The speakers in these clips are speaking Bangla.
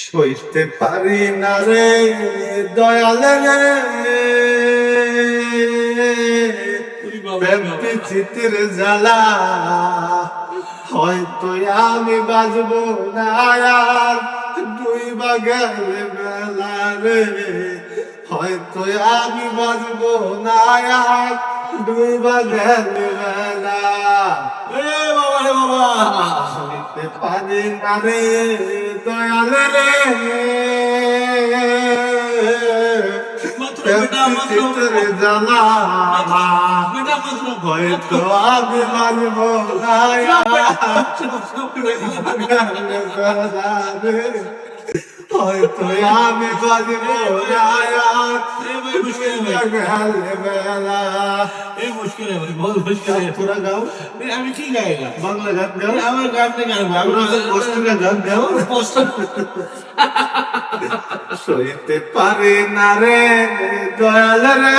সইতে পারি না রে দয়াল রে, প্রেমে চিতের জ্বালা, হয়তো আমি বাজবো না আর ডুইবা গেলে বেলা রে, হয়তো আমি বাজবো না আর ডুইবা গেলে বেলা। সইতে পারি না রে দয়াল রে, চিতের জ্বালা, হয়তো আমি বাজবো না হয়তো আমি বাজবো বেলা। এই মুশকিল তোরা গাও, আমি কি গাই না বাংলা গান গাও, আমার গান থেকে কষ্টের গান গাও। সইতে পারি না রে দয়াল রে,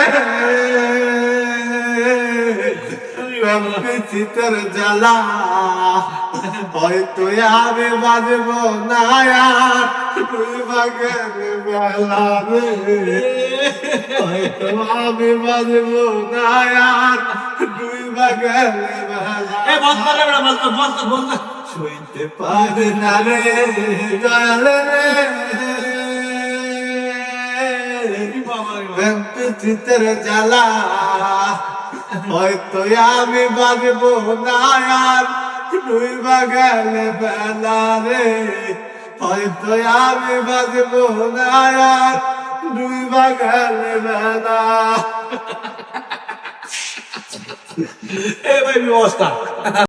চিতের জ্বালা, হয়তো আমি বাজবো না আর ডুইবা গেলে বেলা রে, হয়তো আমি বাজবো না আর ডুইবা গেলে বেলা। সইতে পারি না রে দয়াল রে, চিতের জ্বালা, হয়তো আমি বাজবো না আর ডুইবা গেলে বেলা রে, হয়তো আমি বাজবো না আর ডুইবা গেলে বেলা। এই ভাই ব্যবস্থা